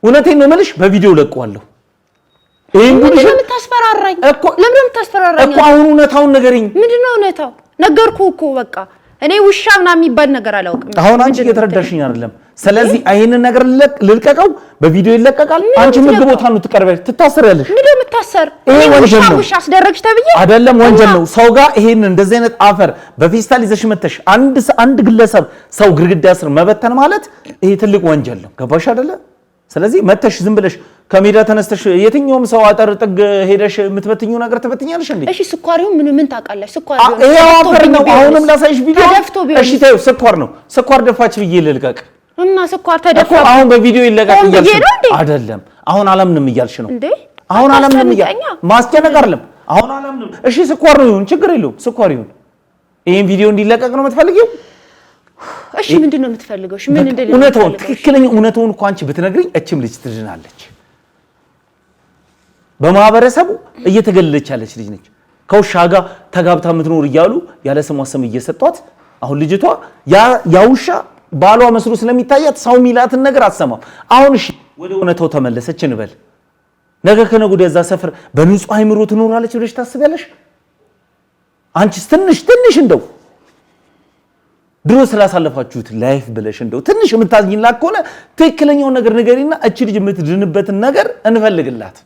እውነቴን ነው የምልሽ በቪዲዮ ለቀዋለሁ። ለምን ታስፈራራኝ እኮ አሁን እውነታውን ንገሪኝ ምንድነው እውነታው ነገርኩህ እኮ በቃ እኔ ውሻ ምናምን የሚባል ነገር አላውቅም አሁን አንቺ እየተረዳሽኝ አይደለም ስለዚህ አይሄን ነገር ልልቀቀው በቪዲዮ ይለቀቃል አንቺ ምን ቦታ ነው ትቀርበሽ ትታሰሪያለሽ ምንድነው የምታሰር እኔ ውሻ አስደረግሽ ተብዬ አይደለም ወንጀል ነው ሰው ጋር ይሄን እንደዚህ አይነት አፈር በፌስታል ይዘሽ መተሽ አንድ ግለሰብ ሰው ግርግዳ ስር መበተን ማለት ይሄ ትልቅ ወንጀል ነው ገባሽ አይደለ ስለዚህ መተሽ ዝም ብለሽ ከሜዳ ተነስተሽ የትኛውም ሰው አጠር ጥግ ሄደሽ የምትበትኙ ነገር ትበትኛለሽ እንዴ እሺ ስኳሪው ምን ታውቃለሽ ስኳሪው ይሄ አፈር ነው አሁንም ላሳይሽ ቪዲዮ እሺ ታዩ ስኳር ደፋች ብዬ ልልቀቅ እና ስኳር ተደፋ አሁን በቪዲዮ ይለቀቅ እያልሽ አይደለም አሁን አላምንም እያልሽ ነው እንዴ አሁን አላምንም እያልሽ ማስጨነቅ አይደለም አሁን አላምንም እሺ ስኳር ነው ይሁን ችግር የለውም ስኳር ይሁን ይሄን ቪዲዮ እንዲለቀቅ ነው የምትፈልጊው እሺ ምንድነው የምትፈልገው እሺ ምን እንደለ እውነታውን ትክክለኛ እውነታውን እኮ አንቺ ብትነግሪኝ እቺም ልጅ ትድናለች በማህበረሰቡ እየተገለለች ያለች ልጅ ነች ከውሻ ጋር ተጋብታ የምትኖር እያሉ ያለ ስሟ ስም እየሰጧት አሁን ልጅቷ ያ ውሻ ባሏ መስሎ ስለሚታያት ሰው ሚላትን ነገር አትሰማም አሁን እሺ ወደ እውነታው ተመለሰች እንበል ነገ ከነገ ወዲያ እዛ ሰፈር በንጹህ አይምሮ ትኖራለች ብለሽ ታስቢያለሽ አንቺስ ትንሽ እንደው ድሮ ስላሳለፋችሁት ላይፍ ብለሽ እንደው ትንሽ የምታዝኝላት ከሆነ ትክክለኛውን ነገር ንገሪና እቺ ልጅ የምትድንበትን ነገር እንፈልግላት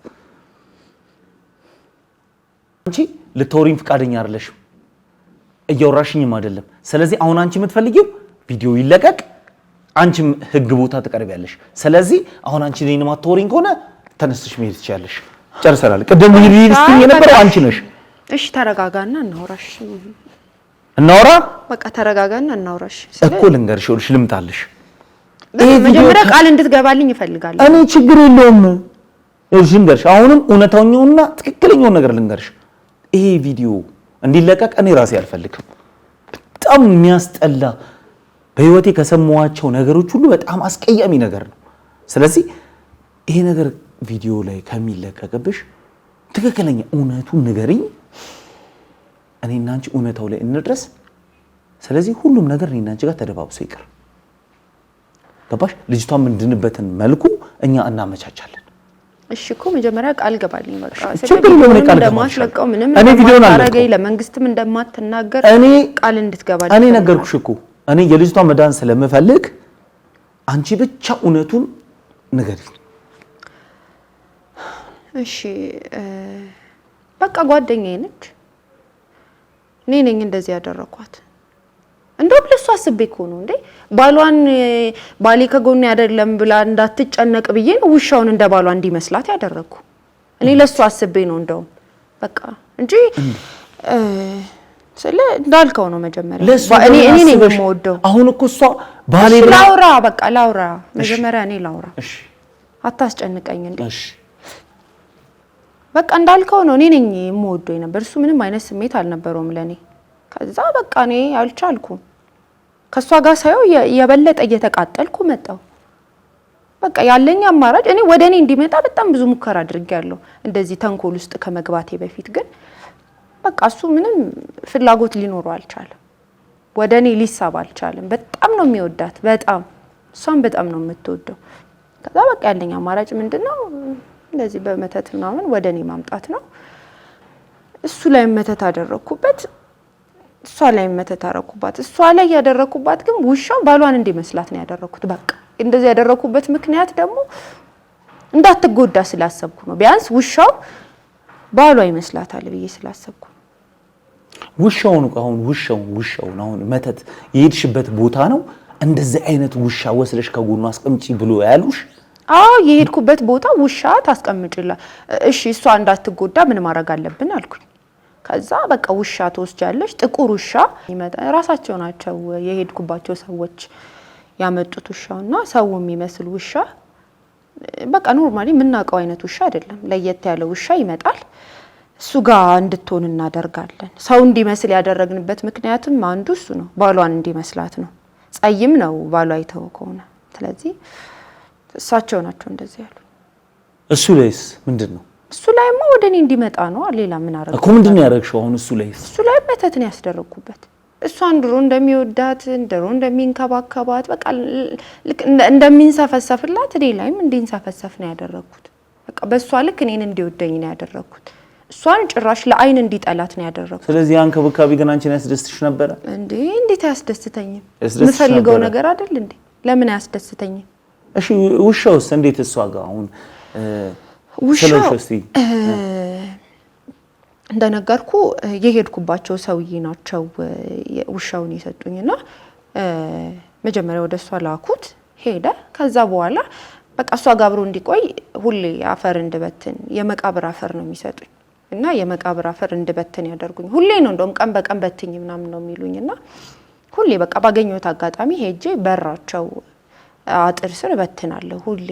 አንቺ ልትወሪኝ ፍቃደኛ አይደለሽም እያወራሽኝም አይደለም ስለዚህ አሁን አንቺ የምትፈልጊው ቪዲዮ ይለቀቅ አንቺም ህግ ቦታ ትቀርቢያለሽ ስለዚህ አሁን አንቺ ለኔ ማትወሪኝ ከሆነ ተነስተሽ መሄድ ትችያለሽ ጨርሰናል ቅድም ሪልስቲንግ የነበረው አንቺ ነሽ እሺ ተረጋጋና እናውራሽ እናውራ በቃ ተረጋጋና እናውራሽ እኮ ልንገርሽ ወልሽ ልምጣልሽ መጀመሪያ ቃል እንድትገባልኝ ይፈልጋል እኔ ችግር የለውም እሺ ልንገርሽ አሁንም እውነታውኛውና ትክክለኛው ነገር ልንገርሽ ይሄ ቪዲዮ እንዲለቀቅ እኔ ራሴ አልፈልግም በጣም የሚያስጠላ በህይወቴ ከሰማዋቸው ነገሮች ሁሉ በጣም አስቀያሚ ነገር ነው ስለዚህ ይሄ ነገር ቪዲዮ ላይ ከሚለቀቅብሽ ትክክለኛ እውነቱን ንገሪኝ እኔና አንቺ እውነታው ላይ እንድረስ ስለዚህ ሁሉም ነገር እኔና አንቺ ጋር ተደባብሶ ይቀር ገባሽ ልጅቷን ምንድንበትን መልኩ እኛ እናመቻቻለን እሺ እኮ መጀመሪያ ቃል ገባልኝ በቃ ስለዚህ እንደማትለቀው ምንም እንደማታረገኝ ለመንግስትም እንደማትናገር ቃል እንድትገባልኝ እኔ ነገርኩሽ እኮ እኔ የልጅቷን መዳን ስለምፈልግ አንቺ ብቻ እውነቱን ንገሪኝ እሺ በቃ ጓደኛዬ ነች እኔ ነኝ እንደዚህ ያደረኳት እንደው ለሷ አስቤ እኮ ነው እንዴ ባሌ ከጎኔ አይደለም ብላ እንዳትጨነቅ ብዬ ነው ውሻውን እንደ ባሏ እንዲመስላት ያደረኩ እኔ ለሷ አስቤ ነው እንደው በቃ እንጂ እንዳልከው ነው መጀመሪያ እኔ ነኝ የምወደው አሁን እኮ እሷ ባሌ ላውራ መጀመሪያ እኔ ላውራ እሺ አታስጨንቀኝ እንዴ እሺ በቃ እንዳልከው ነው እኔ ነኝ የምወደው ነበር እሱ ምንም አይነት ስሜት አልነበረውም ለኔ ከዛ በቃ እኔ አልቻልኩም ከሷ ጋር ሳይው የበለጠ እየተቃጠልኩ መጣው በቃ ያለኝ አማራጭ እኔ ወደኔ እንዲመጣ በጣም ብዙ ሙከራ አድርጌያለሁ እንደዚህ ተንኮል ውስጥ ከመግባቴ በፊት ግን በቃ እሱ ምንም ፍላጎት ሊኖረው አልቻለም ወደኔ ሊሳብ አልቻለም በጣም ነው የሚወዳት በጣም እሷም በጣም ነው የምትወደው ከዛ በቃ ያለኝ አማራጭ ምንድነው እንደዚህ በመተት ምናምን ወደኔ ማምጣት ነው እሱ ላይ መተት አደረኩበት እሷ ላይ መተት አደረኩባት እሷ ላይ ያደረኩባት ግን ውሻው ባሏን እንዲመስላት ነው ያደረኩት በቃ እንደዚህ ያደረኩበት ምክንያት ደግሞ እንዳትጎዳ ስላሰብኩ ነው ቢያንስ ውሻው ባሏ ይመስላታል ብዬ ስላሰብኩ ውሻውን አሁን መተት የሄድሽበት ቦታ ነው እንደዚህ አይነት ውሻ ወስለሽ ከጎኑ አስቀምጪ ብሎ ያሉሽ አዎ የሄድኩበት ቦታ ውሻ ታስቀምጪላ እሺ እሷ እንዳትጎዳ ምን ማድረግ አለብን አልኩኝ ከዛ በቃ ውሻ ተወስጃለሽ ጥቁር ውሻ ይመጣ ራሳቸው ናቸው የሄድኩባቸው ሰዎች ያመጡት ውሻውና ሰው የሚመስል ውሻ በቃ ኖርማሊ ምናቀው አይነት ውሻ አይደለም ለየት ያለ ውሻ ይመጣል እሱ ጋር እንድትሆን እናደርጋለን ሰው እንዲመስል ያደረግንበት ምክንያቱም አንዱ እሱ ነው ባሏን እንዲመስላት ነው ጸይም ነው ባሏ አይተውከውና ስለዚህ እሳቸው ናቸው እንደዚህ ያሉ እሱ ላይስ ምንድነው እሱ ላይማ ወደኔ እንዲመጣ ነው ሌላ ምን አረጋው እኮ ምንድነው ያረግሽው አሁን እሱ ላይ መተት ነው ያስደረኩበት እሷን ድሮ እንደሚወዳት ድሮ እንደሚንከባከባት በቃ እንደሚንሰፈሰፍላት እኔ ላይም እንዲንሰፈሰፍ ነው ያደረኩት በቃ በሷ ልክ እኔን እንዲወደኝ ነው ያደረኩት እሷን ጭራሽ ለአይን እንዲጠላት ነው ያደረኩት ስለዚህ አንከብካቢ ግን አንቺን ያስደስትሽ ነበር እንዴ እንዴት ያስደስተኝም ምፈልገው ነገር አይደል እንዴ ለምን ያስደስተኝም እሺ ውሻውስ እንዴት እሷ ጋር አሁን ውሻውስ እንደነገርኩ የሄድኩባቸው ሰውዬ ናቸው ውሻውን የሰጡኝና መጀመሪያ ወደሷ ላኩት ሄደ ከዛ በኋላ በቃ እሷ ጋር አብሮ እንዲቆይ ሁሌ አፈር እንድበትን የመቃብር አፈር ነው የሚሰጡኝ እና የመቃብር አፈር እንድበትን ያደርጉኝ ሁሌ ነው እንደውም ቀን በቀን በትኝ ምናምን ነው የሚሉኝና ሁሌ በቃ ባገኘሁት አጋጣሚ ሄጄ በራቸው አጥር ስር በትናለሁ ሁሌ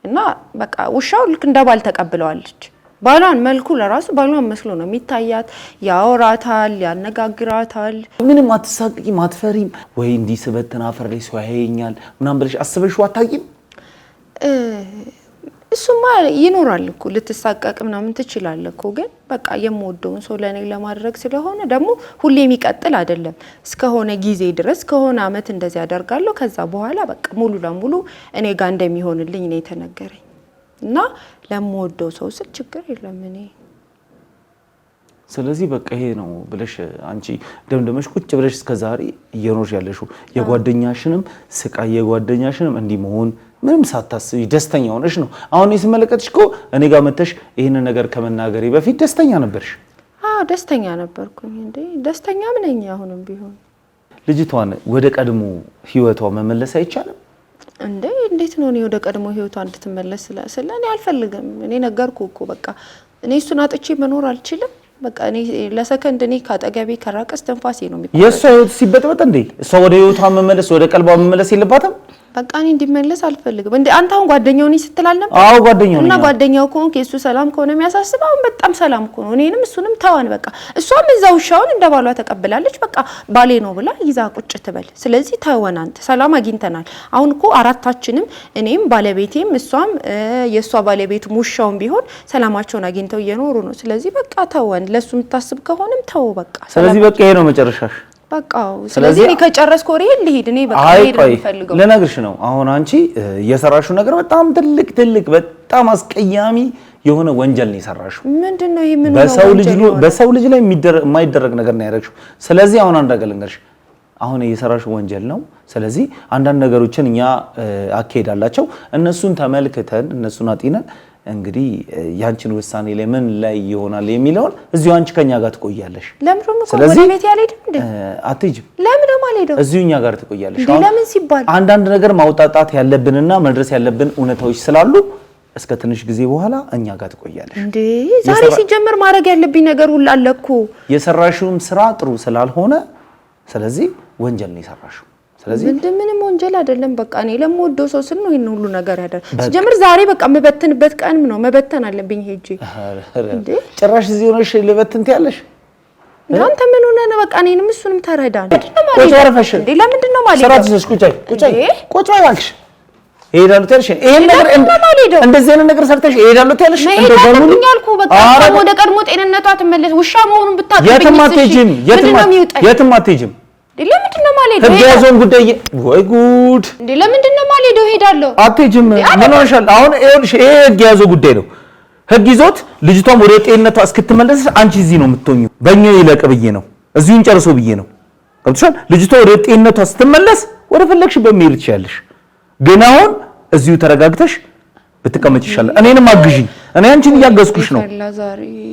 እና በቃ ውሻው ልክ እንደባል ተቀብለዋለች ባሏን መልኩ ለራሱ ባሏን መስሎ ነው የሚታያት ያወራታል ያነጋግራታል ምንም አትሳቅቂም አትፈሪም ወይ እንዲህ ስበትን አፈር ላይ ሰው ያየኛል ምናምን ብለሽ አስበሽው አታውቂም እሱማ ይኖራል እኮ ልትሳቀቅ ምናምን ትችላለህ እኮ ግን በቃ የምወደውን ሰው ለኔ ለማድረግ ስለሆነ ደግሞ ሁሌ የሚቀጥል አይደለም እስከሆነ ጊዜ ድረስ ከሆነ አመት እንደዚህ ያደርጋለሁ ከዛ በኋላ በቃ ሙሉ ለሙሉ እኔ ጋር እንደሚሆንልኝ ነው የተነገረኝ እና ለምወደው ሰው ስል ችግር የለም እኔ ስለዚህ በቃ ይሄ ነው ብለሽ አንቺ ደምደመሽ ቁጭ ብለሽ እስከዛሬ እየኖርሽ ያለሽው የጓደኛሽንም ስቃይ የጓደኛሽንም እንዲህ መሆን ምንም ሳታስቢ ደስተኛ ሆነሽ ነው አሁን እየተመለከትሽ እኮ እኔ ጋር መተሽ ይሄን ነገር ከመናገሬ በፊት ደስተኛ ነበርሽ አዎ ደስተኛ ነበርኩኝ እንዴ ደስተኛ ምን ነኝ አሁንም ቢሆን ልጅቷን ወደ ቀድሞ ህይወቷ መመለስ አይቻልም እንዴ እንዴት ነው እኔ ወደ ቀድሞ ህይወቷ እንድትመለስ ስለኔ አልፈልግም እኔ ነገርኩ እኮ በቃ እኔ እሱን አጥቼ መኖር አልችልም በቃ እኔ ለሰከንድ እኔ ካጠገቤ ከራቀስ ተንፋሴ ነው የሚቆም የሷ ህይወት ሲበጥበጥ እንዴ እሷ ወደ ህይወቷ መመለስ ወደ ቀልቧ መመለስ የለባትም በቃ እኔ እንዲመለስ አልፈልግም እንዴ አንተ አሁን ጓደኛው ነኝ ስትላልነበር አዎ ጓደኛው ነኝ እና ጓደኛው ከሆንክ የሱ ሰላም ከሆነ የሚያሳስበው በጣም ሰላም እኮ ነው እኔንም እሱንም ተዋን በቃ እሷም እዛው ሻውን እንደባሏ ተቀበላለች በቃ ባሌ ነው ብላ ይዛ ቁጭ ትበል ስለዚህ ተወን አንተ ሰላም አግኝተናል አሁን እኮ አራታችንም እኔም ባለቤቴም እሷም የሷ ባለቤት ሙሻውን ቢሆን ሰላማቸውን አግኝተው እየኖሩ ነው ስለዚህ በቃ ተወን ለሱ የምታስብ ከሆነም ተው በቃ ስለዚህ በቃ ይሄ ነው መጨረሻሽ በቃ ስለዚህ እኔ ከጨረስኩ ወሬ ልሂድ እኔ በቃ ልሂድ ነው የምፈልገው ለነገርሽ ነው አሁን አንቺ የሰራሽው ነገር በጣም ትልቅ በጣም አስቀያሚ የሆነ ወንጀል ነው የሰራሽው ምንድነው ይሄ ምን ነው በሰው ልጅ ላይ የማይደረግ ነገር ነው ያደረግሽው ስለዚህ አሁን አንድ ነገር ልንገርሽ አሁን የሰራሽው ወንጀል ነው ስለዚህ አንዳንድ ነገሮችን እኛ አካሄዳላቸው እነሱን ተመልክተን እነሱን አጥይነን እንግዲህ ያንቺን ውሳኔ ላይ ምን ላይ ይሆናል የሚለውን እዚሁ አንቺ ከኛ ጋር ትቆያለሽ ለምን ወደ ቤት ያልሄድም እንዴ አትሄጂም ለምን ማልሄደው እዚሁ እኛ ጋር ትቆያለሽ ለምን ሲባል አንዳንድ ነገር ማውጣጣት ያለብንና መድረስ ያለብን እውነታዎች ስላሉ እስከ ትንሽ ጊዜ በኋላ እኛ ጋር ትቆያለሽ እንዴ ዛሬ ሲጀመር ማድረግ ያለብኝ ነገር ሁሉ አለ እኮ የሰራሽውም ስራ ጥሩ ስላልሆነ ስለዚህ ወንጀል ነው የሰራሽው ስለዚህ ምንም ወንጀል አይደለም በቃ እኔ ለምወደው ሰው ስል ነው ይሄን ሁሉ ነገር ያደረኩት ሲጀምር ዛሬ በቃ መበተንበት ቀን ነው መበተን አለብኝ ሄጄ እንዴ ጭራሽ እዚህ ሆነሽ ልበትን ትያለሽ አንተ ምን ሆነ ነው በቃ እኔንም እሱንም ተረዳን ቁጭ አረፈሽ እንዴ ለምንድን ነው ማለት ሰራት ይዘሽ ቁጭ ባይባክሽ እሄዳለሁ ትያለሽ ይሄን ነገር እንደዚህ አይነት ነገር ሰርተሽ እሄዳለሁ ትያለሽ እንደደሙ ያልኩ በቃ ወደ ቀድሞ ጤንነቷ ትመለስ ውሻ መሆኑን ብታውቂ የትም አትሄጂም ለምንድን ነው ማለት ህግ ያዘውን ጉዳይ ወይ ጉድ እንዴ ለምንድን ነው ማለት ሄዳለሁ አትሄጂም ምን ሆነሻል አሁን ይሄ ህግ ያዘው ጉዳይ ነው ህግ ይዞት ልጅቷም ወደ ጤንነቷ እስክትመለስ አንቺ እዚህ ነው የምትሆኚው በእኛው ይለቅ ብዬ ነው እዚሁን ጨርሶ ብዬ ነው ገብቶሻል ልጅቷ ወደ ጤንነቷ ስትመለስ ወደ ፈለግሽ በመሄድ ትችያለሽ ግን አሁን እዚሁ ተረጋግተሽ ብትቀመጭ ይሻላል እኔንም አግዢኝ እኔ አንቺን እያገዝኩሽ ነው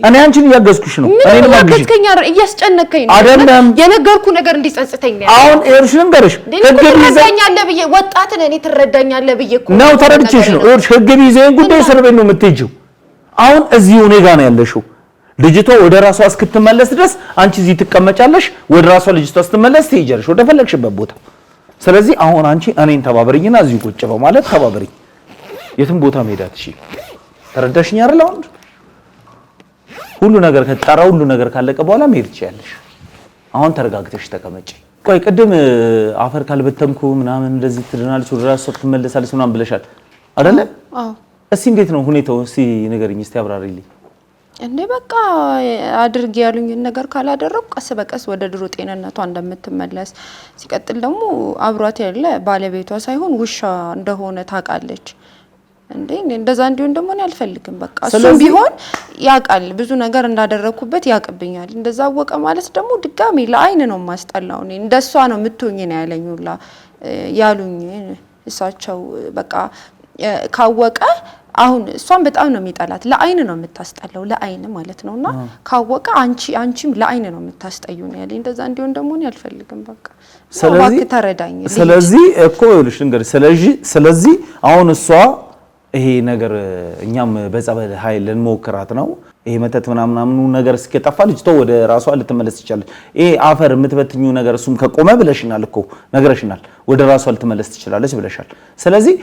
እኔ አንቺን እያገዝኩሽ ነው እኔንም አግዢኝ እያስጨነቀኝ ነው አይደለም የነገርኩ ነገር እንዲጸጽተኝ ነው አሁን እርሽ ልንገርሽ ህግ ቢይዘኛል ብዬ ወጣት ነኝ እኔ ትረዳኛለህ ብዬ እኮ ነው ተረድቼሽ ነው እርሽ ህግ ቢይዘኝ ጉዳይ እስር ቤት ነው የምትሄጂው አሁን እዚሁ እኔ ጋር ነው ያለሽው ልጅቷ ወደ ራሷ እስክትመለስ ድረስ አንቺ እዚህ ትቀመጫለሽ ወደ ራሷ ልጅቷ ስትመለስ ትሄጃለሽ ወደ ፈለግሽበት ቦታ ስለዚህ አሁን አንቺ እኔን ተባበሪኝና እዚሁ ቁጭ በማለት ተባበሪኝ የትም ቦታ መሄዳት እሺ ተረዳሽኝ አይደል አሁን ሁሉ ነገር ከተጣራ ሁሉ ነገር ካለቀ በኋላ መሄድ ትችያለሽ አሁን ተረጋግተሽ ተቀመጪ ቆይ ቅድም አፈር ካልበተንኩ ምናምን እንደዚህ ትድናለች ወደ ራሷ ትመለሳለች ምናምን ብለሻል አይደለ አዎ እስኪ እንዴት ነው ሁኔታው እስኪ ንገሪኝ እስኪ አብራሪልኝ እንዴ በቃ አድርግ ያሉኝ ነገር ካላደረኩ ቀስ በቀስ ወደ ድሮ ጤንነቷ እንደምትመለስ ሲቀጥል ደግሞ አብሯት ያለ ባለቤቷ ሳይሆን ውሻ እንደሆነ ታውቃለች እንዴ እንደዛ እንዲሆን ደግሞ እኔ አልፈልግም። በቃ እሱም ቢሆን ያውቃል ብዙ ነገር እንዳደረኩበት ያውቅብኛል። እንደዛ አወቀ ማለት ደግሞ ድጋሚ ለአይን ነው ማስጠላው። እኔ እንደሷ ነው የምትሆኝ ነው ያለኝ ሁላ ያሉኝ እሳቸው። በቃ ካወቀ አሁን እሷን በጣም ነው የሚጠላት። ለአይን ነው የምታስጠላው ለአይን ማለት ነውና ካወቀ አንቺም ለአይን ነው የምታስጠዩ ነው ያለኝ። እንደዛ እንዲሆን ደግሞ እኔ አልፈልግም። በቃ ስለዚህ ተረዳኝ። ስለዚህ እኮ ይኸውልሽ እንግዲህ ስለዚህ አሁን እሷ ይሄ ነገር እኛም በጸበል ኃይል ልንሞክራት ነው። ይሄ መተት ምናምን ነገር እስከጠፋ ልጅቷ ወደ ራሷ ልትመለስ ትችላለች። ይሄ አፈር የምትበትኙ ነገር እሱም ከቆመ ብለሽናል እኮ ነግረሽናል። ወደ ራሷ ልትመለስ ትችላለች ብለሻል። ስለዚህ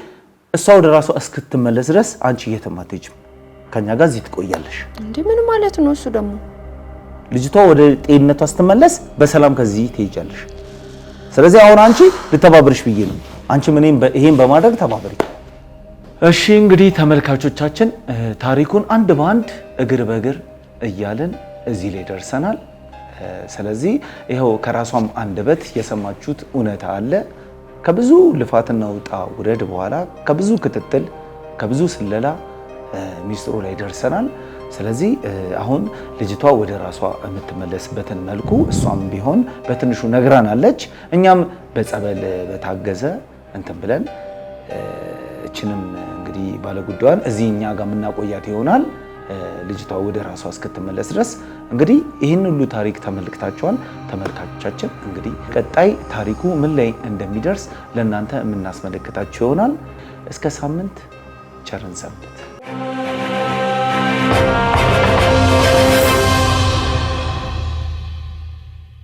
እሷ ወደ ራሷ እስክትመለስ ድረስ አንቺ የትም አትሄጂም፣ ከኛ ጋር እዚህ ትቆያለሽ። እንዴ ምን ማለት ነው እሱ ደግሞ? ልጅቷ ወደ ጤንነቷ ስትመለስ በሰላም ከዚህ ትሄጃለሽ። ስለዚህ አሁን አንቺ ልተባብርሽ ብዬ ነው። አንቺ ምንም ይሄን በማድረግ ተባብሪ። እሺ እንግዲህ ተመልካቾቻችን ታሪኩን አንድ በአንድ እግር በእግር እያልን እዚህ ላይ ደርሰናል። ስለዚህ ይኸው ከራሷም አንደበት የሰማችሁት እውነታ አለ። ከብዙ ልፋትና ውጣ ውረድ በኋላ ከብዙ ክትትል ከብዙ ስለላ ሚስጥሩ ላይ ደርሰናል። ስለዚህ አሁን ልጅቷ ወደ ራሷ የምትመለስበትን መልኩ እሷም ቢሆን በትንሹ ነግራናለች። እኛም በጸበል በታገዘ እንትን ብለን እችንም እንግዲህ ባለጉዳዩን እዚህ እኛ ጋር የምናቆያት ይሆናል። ልጅቷ ወደ ራሷ እስክትመለስ ድረስ እንግዲህ ይህን ሁሉ ታሪክ ተመልክታችኋል ተመልካቾቻችን። እንግዲህ ቀጣይ ታሪኩ ምን ላይ እንደሚደርስ ለእናንተ የምናስመለክታችሁ ይሆናል። እስከ ሳምንት ቸርን ሰንብት።